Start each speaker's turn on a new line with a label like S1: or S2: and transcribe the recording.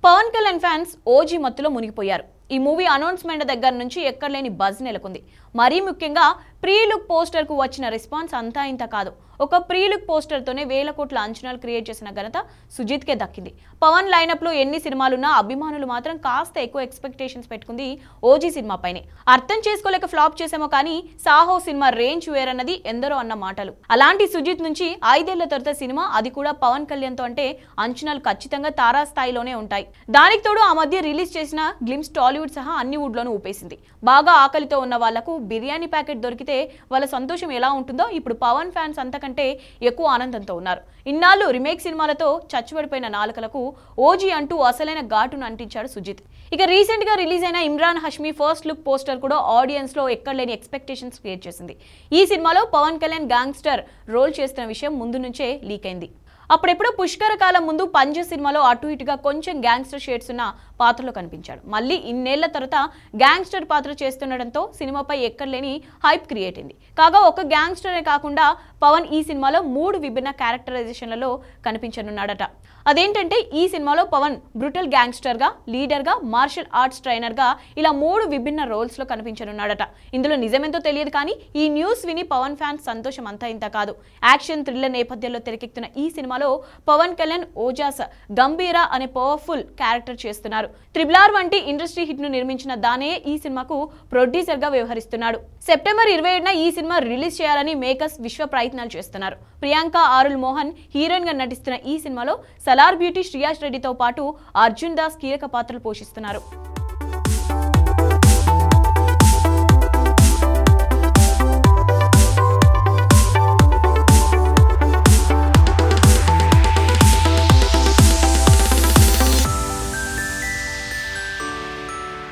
S1: Pawan Kalyan fans OG మత్తులో మునిగిపోయారు. ఈ మూవీ అనౌన్స్మెంట్ దగ్గర నుంచి ఎక్కడలేని బజ్ నెలకొంది. మరీ ముఖ్యంగా ప్రీ లుక్ పోస్టర్ కు వచ్చిన రెస్పాన్స్ అంతా ఇంత కాదు. ఒక ప్రీ లుక్ పోస్టర్ తోనే వేల కోట్ల అంచనాలు క్రియేట్ చేసిన ఘనత సుజిత్ కే దక్కింది. పవన్ లైనప్ లో ఎన్ని సినిమాలున్నా అభిమానులు మాత్రం కాస్త ఎక్కువ ఎక్స్పెక్టేషన్స్ పెట్టుకుంది ఓజీ సినిమా పైనే. అర్థం చేసుకోలేక ఫ్లాప్ చేసామో కానీ సాహో సినిమా రేంజ్ వేరన్నది ఎందరో అన్న మాటలు. అలాంటి సుజిత్ నుంచి 5 ఏళ్ల తర్వాత సినిమా, అది కూడా పవన్ కళ్యాణ్ తో అంటే అంచనాలు ఖచ్చితంగా తారాస్థాయిలోనే ఉంటాయి. దానికి తోడు ఆ మధ్య రిలీజ్ చేసిన గ్లిమ్స్ టాలీవుడ్ సహా అన్ని వుడ్లోనూ ఊపేసింది. బాగా ఆకలితో ఉన్న వాళ్లకు బిర్యానీ ప్యాకెట్ దొరికితే వాళ్ళ సంతోషం ఎలా ఉంటుందో ఇప్పుడు పవన్ ఫ్యాన్స్ అంతకంటే ఎక్కువ ఆనందంతో ఉన్నారు. ఇన్నాళ్ళు రీమేక్ సినిమాలతో చచ్చిపడిపోయిన నాలుకలకు ఓజీ అంటూ అసలైన ఘాటును అంటించాడు సుజిత్. ఇక రీసెంట్ గా రిలీజ్ అయిన Imran Hashmi first look poster కూడా ఆడియన్స్ లో ఎక్కడలేని ఎక్స్పెక్టేషన్స్ క్రియేట్ చేసింది. ఈ సినిమాలో పవన్ కళ్యాణ్ గ్యాంగ్స్టర్ రోల్ చేస్తున్న విషయం ముందు నుంచే లీక్ అయింది. అప్పుడెప్పుడో పుష్కర కాలం ముందు పంజ సినిమాలో అటు ఇటుగా కొంచెం గ్యాంగ్స్టర్ షేడ్స్ ఉన్న పాత్రలో కనిపించాడు. మళ్ళీ ఇన్నేళ్ల తర్వాత గ్యాంగ్స్టర్ పాత్ర చేస్తుండటంతో సినిమాపై ఎక్కడలేని హైప్ క్రియేట్ అయింది. కాగా ఒక గ్యాంగ్స్టరే కాకుండా పవన్ ఈ సినిమాలో 3 విభిన్న క్యారెక్టరైజేషన్లలో కనిపించనున్నాడట. అదేంటంటే ఈ సినిమాలో పవన్ బ్రూటల్ గ్యాంగ్స్టర్ గా, లీడర్ గా, మార్షల్ ఆర్ట్స్ ట్రైనర్ గా ఇలా 3 విభిన్న రోల్స్ లో కనిపించనున్నాడట. ఇందులో నిజమేంతో తెలియదు కానీ ఈ న్యూస్ విని పవన్ ఫ్యాన్స్ సంతోషం అంతా ఇంత కాదు. యాక్షన్ థ్రిల్లర్ నేపథ్యంలో తెరకెక్కుతున్న ఈ సినిమాలో పవన్ కళ్యాణ్ ఓజాస్ గంభీర అనే పవర్ఫుల్ క్యారెక్టర్ చేస్తున్నారు. RRR వంటి ఇండస్ట్రీ హిట్ ను నిర్మించిన దానే ఈ సినిమాకు ప్రొడ్యూసర్ గా వ్యవహరిస్తున్నాడు. సెప్టెంబర్ 27న ఈ సినిమా రిలీజ్ చేయాలని మేకర్స్ విశ్వ ప్రయత్నాలు చేస్తున్నారు. ప్రియాంక ఆరుల్ మోహన్ హీరోయిన్ గా నటిస్తున్న ఈ సినిమాలో సలార్ బ్యూటీ శ్రీయాష్ రెడ్డితో పాటు అర్జున్ దాస్ కీలక పాత్రలు పోషిస్తున్నారు.